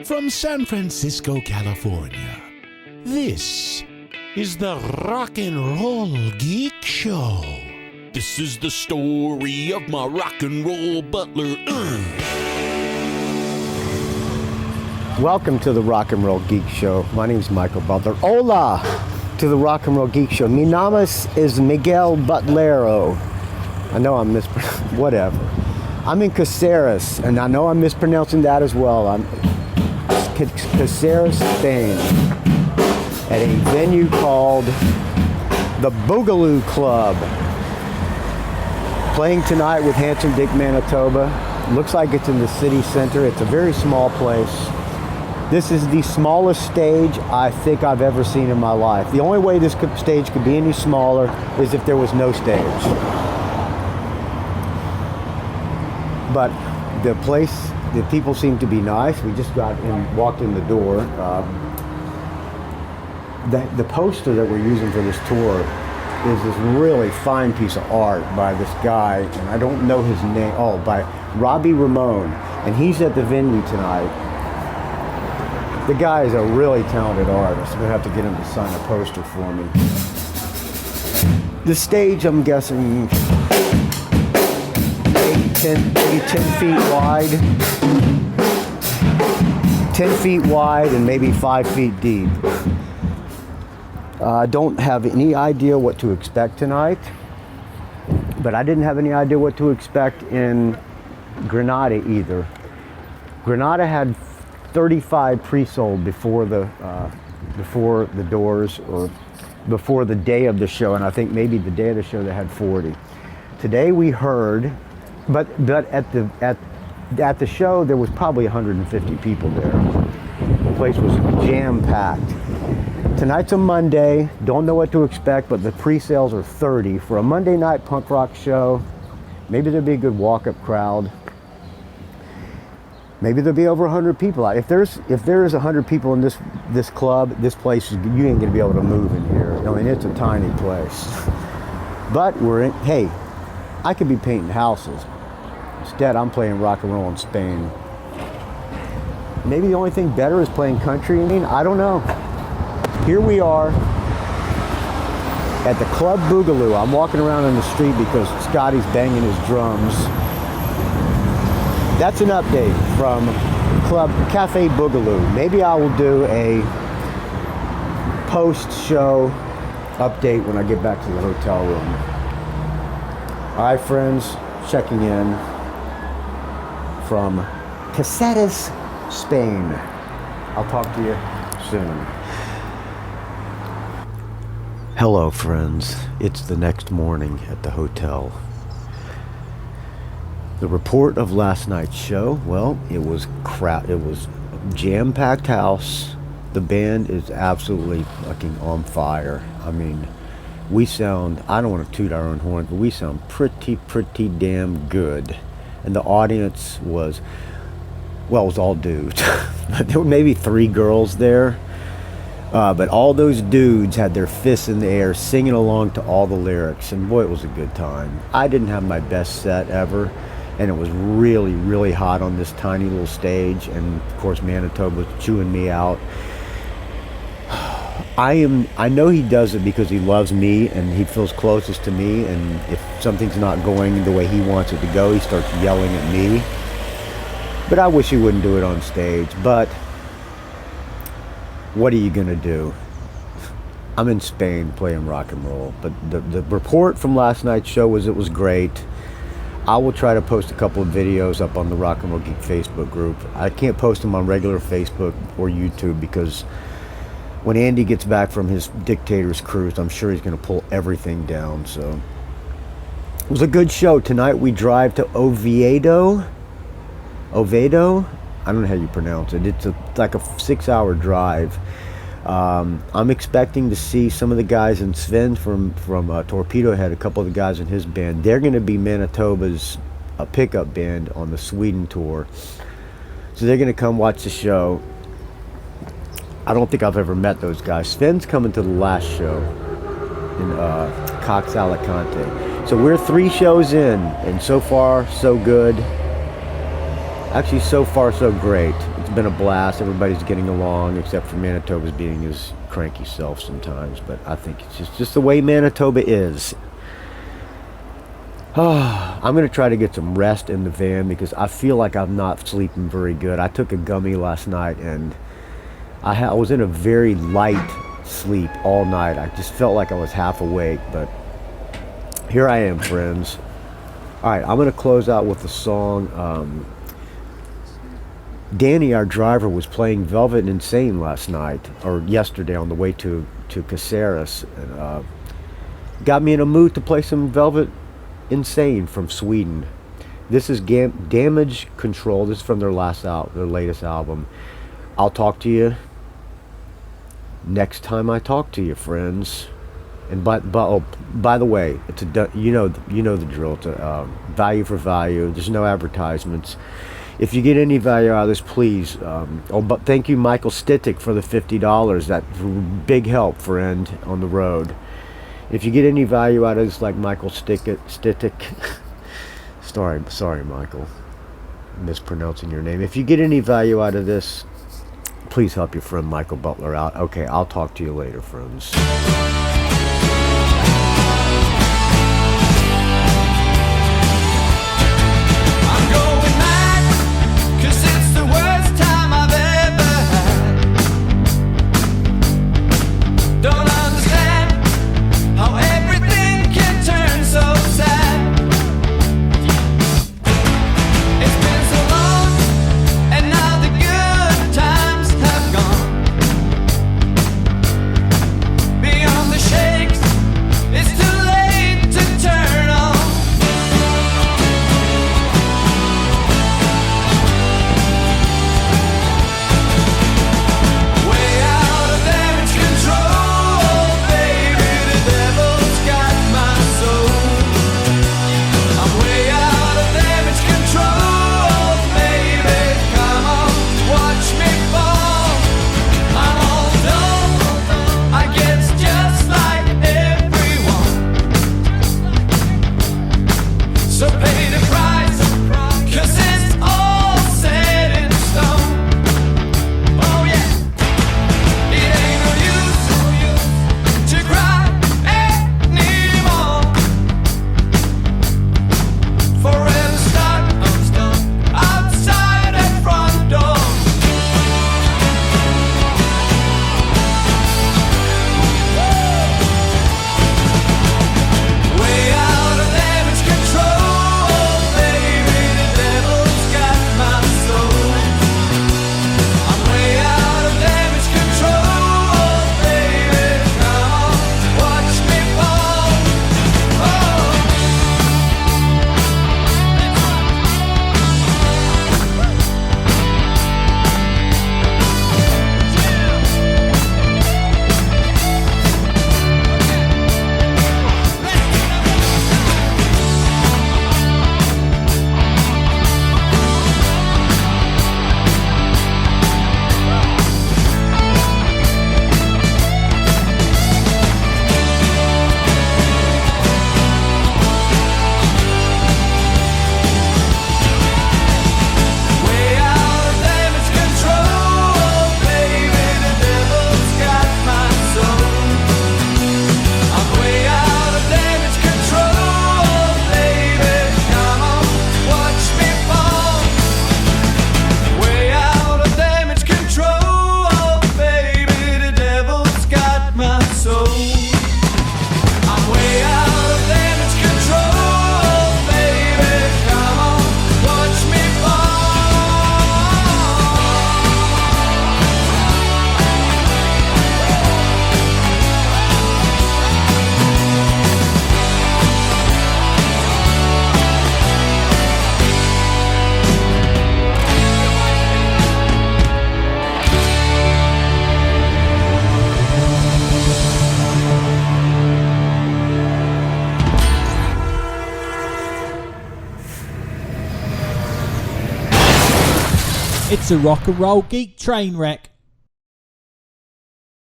From San Francisco, California, this is the Rock and Roll Geek Show. This is the story of my rock and roll butler. Welcome to the Rock and Roll Geek Show. My name is Michael Butler. Hola to the Rock and Roll Geek Show. Mi namas is Miguel Butlero. I know I'm whatever. I'm in Caceras, and I know I'm mispronouncing that as well. I'm Caceras, Spain, at a venue called the Boogaloo Club. Playing tonight with handsome Dick Manitoba. Looks like it's in the city center. It's a very small place. This is the smallest stage I think I've ever seen in my life. The only way this stage could be any smaller is if there was no stage. But the place, the people seem to be nice. We just walked in the door. The poster that we're using for this tour is this really fine piece of art by this guy, and I don't know his name. Oh, by Robbie Ramone, and he's at the venue tonight. The guy is a really talented artist. I'm gonna have to get him to sign a poster for me. The stage, I'm guessing, maybe 10 feet wide. 10 feet wide and maybe 5 feet deep. I don't have any idea what to expect tonight, but I didn't have any idea what to expect in Grande either. Grande had 35 pre-sold before the doors, or before the day of the show, and I think maybe the day of the show they had 40. Today we heard, but at the show there was probably 150 people there. The place was jam-packed. Tonight's a Monday, don't know what to expect, but the pre-sales are 30. For a Monday night punk rock show, maybe there'll be a good walk-up crowd. Maybe there'll be over 100 people. If there's 100 people in this club, this place, you ain't gonna be able to move in here. I mean, it's a tiny place. But hey, I could be painting houses. Instead, I'm playing rock and roll in Spain. Maybe the only thing better is playing country. I mean, I don't know. Here we are at the Club Boogaloo. I'm walking around on the street because Scotty's banging his drums. That's an update from Club Cafe Boogaloo. Maybe I will do a post-show update when I get back to the hotel room. All right, friends, checking in from Caceras, Spain. I'll talk to you soon. Hello, friends. It's the next morning at the hotel. The report of last night's show, well, it was It was jam-packed house. The band is absolutely fucking on fire. I mean, we sound, I don't want to toot our own horn, but we sound pretty damn good. And the audience was, well, it was all dudes. There were maybe 3 girls there. But all those dudes had their fists in the air singing along to all the lyrics, and boy, it was a good time. I didn't have my best set ever, and it was really hot on this tiny little stage, and of course Manitoba was chewing me out. I know he does it because he loves me and he feels closest to me, and if something's not going the way he wants it to go, he starts yelling at me. But I wish he wouldn't do it on stage, but what are you gonna do? I'm in Spain playing rock and roll, but the report from last night's show was it was great. I will try to post a couple of videos up on the Rock and Roll Geek Facebook group. I can't post them on regular Facebook or YouTube because when Andy gets back from his dictator's cruise, I'm sure he's gonna pull everything down. So it was a good show. Tonight we drive to Oviedo. I don't know how you pronounce it. It's like a 6-hour drive. I'm expecting to see some of the guys, and Sven from Torpedo Head, a couple of the guys in his band. They're going to be Manitoba's pickup band on the Sweden tour. So they're going to come watch the show. I don't think I've ever met those guys. Sven's coming to the last show in Cox Alicante. So we're 3 shows in, and so far, so good. Actually, so far, so great. It's been a blast. Everybody's getting along, except for Manitoba's being his cranky self sometimes. But I think it's just the way Manitoba is. I'm going to try to get some rest in the van because I feel like I'm not sleeping very good. I took a gummy last night, and I was in a very light sleep all night. I just felt like I was half awake, but here I am, friends. All right, I'm going to close out with a song. Danny, our driver, was playing Velvet and Insane last night, or yesterday on the way to Caceras. And, got me in a mood to play some Velvet Insane from Sweden. This is Damage Control. This is from their latest album. I'll talk to you next time I talk to you, friends. And by the way, it's you know the drill. It's a value for value. There's no advertisements. If you get any value out of this, please. But thank you, Michael Stittick, for the $50. That big help, friend, on the road. If you get any value out of this, like Michael Stittick, sorry, Michael, I'm mispronouncing your name. If you get any value out of this, please help your friend Michael Butler out. Okay, I'll talk to you later, friends. It's a rock and roll geek train wreck.